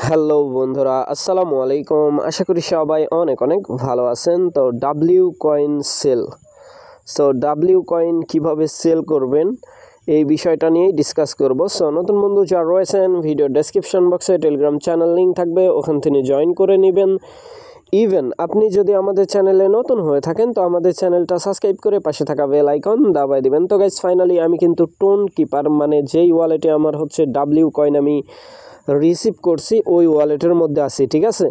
Hello বন্ধুরা, আসসালামু আলাইকুম। আশা করি সবাই অনেক অনেক ভালো আছেন। তো W coin sell, W coin কীভাবে সেল করবেন এই বিষয়টা নিয়েই ডিসকাস করব। নতুন বন্ধু যারা রয়েছেন, ভিডিও ডেসক্রিপশন বক্সে টেলিগ্রাম চ্যানেল লিঙ্ক থাকবে, ওখান থেকে জয়েন করে নেবেন। ইভেন আপনি যদি আমাদের চ্যানেলে নতুন হয়ে থাকেন তো আমাদের চ্যানেলটা সাবস্ক্রাইব করে পাশে থাকা বেল আইকন দাবায় দিবেন। তো গাইস, ফাইনালি আমি কিন্তু টোন কিপার মানে যেই ওয়ালেটে আমার হচ্ছে ডাব্লিউ কয়েন আমি রিসিভ করছি ওই ওয়ালেটের মধ্যে আছি, ঠিক আছে।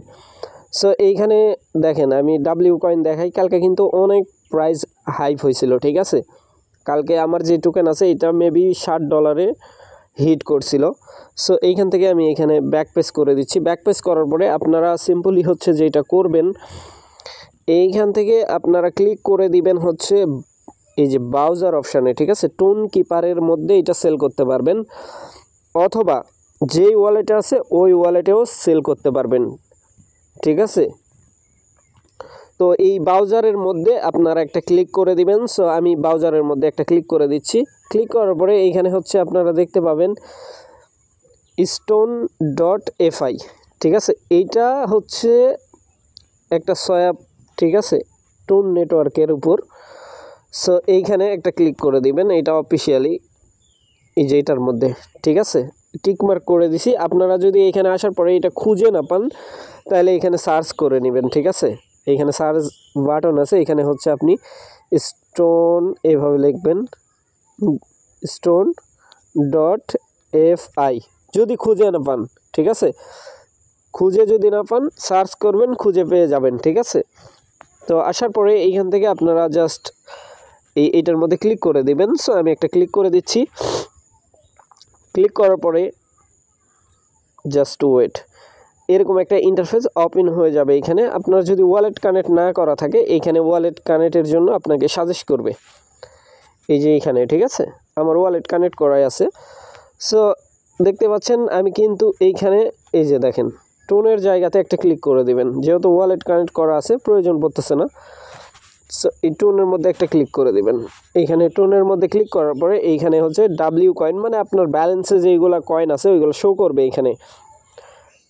এইখানে দেখেন আমি ডাব্লিউ কয়েন দেখাই, কালকে কিন্তু অনেক প্রাইস হাইপ হয়েছিল, ঠিক আছে। কালকে আমার যে টোকেন আছে এটা মেবি $60 হিট করছিল। এইখান থেকে আমি এখানে ব্যাক পেজ করে দিচ্ছি। ব্যাক পেজ করার পরে আপনারা সিম্পলি হচ্ছে যেটা করবেন, এইখান থেকে আপনারা ক্লিক করে দিবেন হচ্ছে এই যে ব্রাউজার অপশানে, ঠিক আছে। টোন কিপারের মধ্যে এটা সেল করতে পারবেন, অথবা যেই ওয়ালেটে আছে ওই ওয়ালেটেও সেল করতে পারবেন, ঠিক আছে। তো এই ব্রাউজারের মধ্যে আপনারা একটা ক্লিক করে দিবেন। আমি ব্রাউজারের মধ্যে একটা ক্লিক করে দিচ্ছি। ক্লিক করার পরে এইখানে হচ্ছে আপনারা দেখতে পাবেন stone.fi, ঠিক আছে। এইটা হচ্ছে একটা সোয়াপ, ঠিক আছে, টোন নেটওয়ার্কের উপর। এইখানে একটা ক্লিক করে দিবেন, এটা অফিসিয়ালি এই যে এটার মধ্যে, ঠিক আছে, টিকমার্ক করে দিছি। আপনারা যদি এখানে আসার পরে এটা খুঁজে না পান তাহলে এখানে সার্চ করে নেবেন, ঠিক আছে। এইখানে সার্চ বাটন আছে, এখানে হচ্ছে আপনি স্টোন এভাবে লিখবেন, stone.fi যদি খুঁজে না পান, ঠিক আছে। খুঁজে যদি না পান সার্চ করবেন, খুঁজে পেয়ে যাবেন, ঠিক আছে। তো আসার পরে এইখান থেকে আপনারা জাস্ট এইটার মধ্যে ক্লিক করে দিবেন। আমি একটা ক্লিক করে দিচ্ছি। ক্লিক করার পরে জাস্ট ওয়েট, এরকম একটা ইন্টারফেস ওপেন হয়ে যাবে। এখানে আপনার যদি ওয়ালেট কানেক্ট না করা থাকে, এইখানে ওয়ালেট কানেক্টের জন্য আপনাকে সাজেস্ট করবে এই যে এইখানে, ঠিক আছে। আমার ওয়ালেট কানেক্ট করাই আছে। দেখতে পাচ্ছেন আমি কিন্তু এইখানে এই যে দেখেন টোনের জায়গাতে একটা ক্লিক করে দিবেন, যেহেতু ওয়ালেট কানেক্ট করা আছে প্রয়োজন পড়তেছে না। এই টোনের মধ্যে একটা ক্লিক করে দিবেন। এইখানে টোনের মধ্যে ক্লিক করার পরে এইখানে হচ্ছে ডাব্লিউ কয়েন মানে আপনার ব্যালেন্সে যেইগুলো কয়েন আছে ওইগুলো শো করবে এইখানে,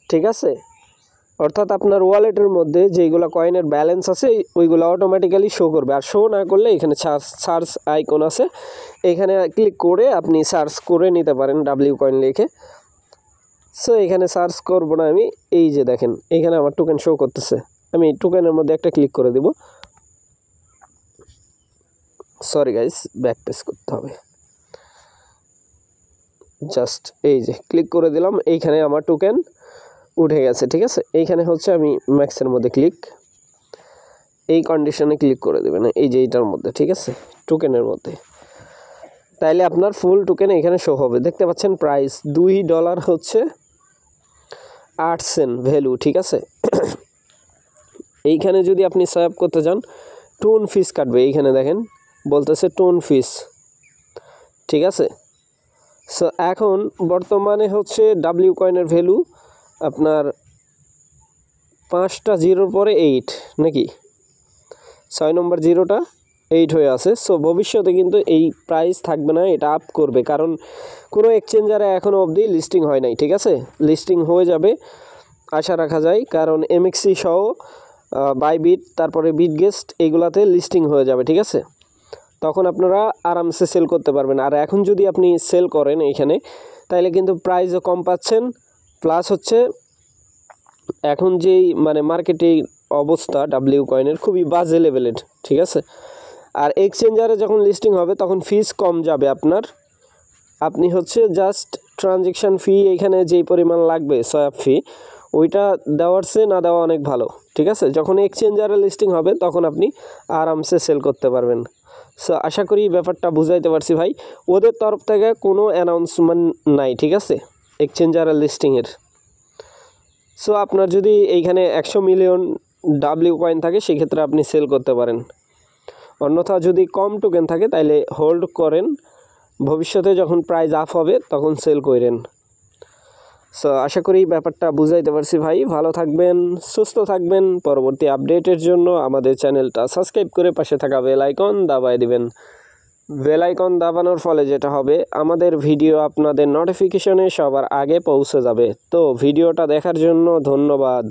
ঠিক আছে। অর্থাৎ আপনার ওয়ালেটের মধ্যে যেইগুলো কয়েনের ব্যালেন্স আছে ওইগুলো অটোমেটিক্যালি শো করবে। আর শো না করলে এখানে সার্চ আইকন আছে, এখানে ক্লিক করে আপনি সার্চ করে নিতে পারেন ডাব্লিউ কয়েন লিখে। এখানে সার্চ করব না আমি, এই যে দেখেন এখানে আমার টোকেন শো করতেছে। আমি টোকেনের মধ্যে একটা ক্লিক করে দিব। সরি গাইস, ব্যাক পেজ করতে হবে। জাস্ট এই যে ক্লিক করে দিলাম, এইখানে আমার টোকেন উঠে গেছে, ঠিক আছে। এইখানে হচ্ছে আমি ম্যাক্সের মধ্যে ক্লিক, এই কন্ডিশনে ক্লিক করে দেবেন, এই যে এইটার মধ্যে, ঠিক আছে, টোকেনের মধ্যে। তাইলে আপনার ফুল টোকেন এখানে শো হবে। দেখতে পাচ্ছেন প্রাইস $2 হচ্ছে 8 সেন্ট ভ্যালু, ঠিক আছে। এইখানে যদি আপনি সোয়াপ করতে যান টোন ফিস কাটবে, এইখানে দেখেন বলতেছে টোন ফিস, ঠিক আছে। এখন বর্তমানে হচ্ছে ডাব্লিউ কয়েনের ভ্যালু আপনার 5টা জিরোর পরে 8 নাকি 6 নম্বর জিরোটা 8 হয়ে আছে। ভবিষ্যতে কিন্তু এই প্রাইস থাকবে না, এটা আপ করবে, কারণ কোনো এক্সচেঞ্জারে এখনও অবধি লিস্টিং হয় নাই, ঠিক আছে। লিস্টিং হয়ে যাবে আশা রাখা যায়, কারণ এমএক্সি সহ বাইবিট তারপরে বিটগেস্ট এইগুলাতে লিস্টিং হয়ে যাবে, ঠিক আছে। তখন আপনারা আরামসে সেল করতে পারবেন। আর এখন যদি আপনি সেল করেন এইখানে তাইলে কিন্তু প্রাইসও কম পাচ্ছেন, প্লাস হচ্ছে এখন যেই মানে মার্কেটে অবস্থা ডাব্লিউ কয়েনের খুবই বাজে লেভেলের, ঠিক আছে। আর এক্সচেঞ্জারে যখন লিস্টিং হবে তখন ফিস কম যাবে আপনার। আপনি হচ্ছে জাস্ট ট্রানজ্যাকশান ফি এইখানে যেই পরিমাণ লাগবে সোয়াপ ফি, ওইটা দেওয়ার চেয়ে না দেওয়া অনেক ভালো, ঠিক আছে। যখন এক্সচেঞ্জারে লিস্টিং হবে তখন আপনি আরামসে সেল করতে পারবেন। আশা করি ব্যাপারটা বুঝাইতে পারছি ভাই। ওদের তরফ থেকে কোনো অ্যানাউন্সমেন্ট নাই, ঠিক আছে, এক্সচেঞ্জারে লিস্টিংয়ের। আপনার যদি এইখানে 100 মিলিয়ন ডাব্লিউ কয়েন থাকে সেক্ষেত্রে আপনি সেল করতে পারেন, অন্যথা যদি কম টোকেন থাকে তাইলে হোল্ড করেন, ভবিষ্যতে যখন প্রাইস আপ হবে তখন সেল করেন। আশা করি ব্যাপারটা বুঝাইতে পারছি ভাই। ভালো থাকবেন, সুস্থ থাকবেন। পরবর্তী আপডেটের জন্য আমাদের চ্যানেলটা সাবস্ক্রাইব করে পাশে থাকা বেল আইকন দাবায় দিবেন। বেল আইকন দাবানোর ফলে যেটা হবে, আমাদের ভিডিও আপনাদের নোটিফিকেশনে সবার আগে পৌঁছে যাবে। তো ভিডিওটা দেখার জন্য ধন্যবাদ।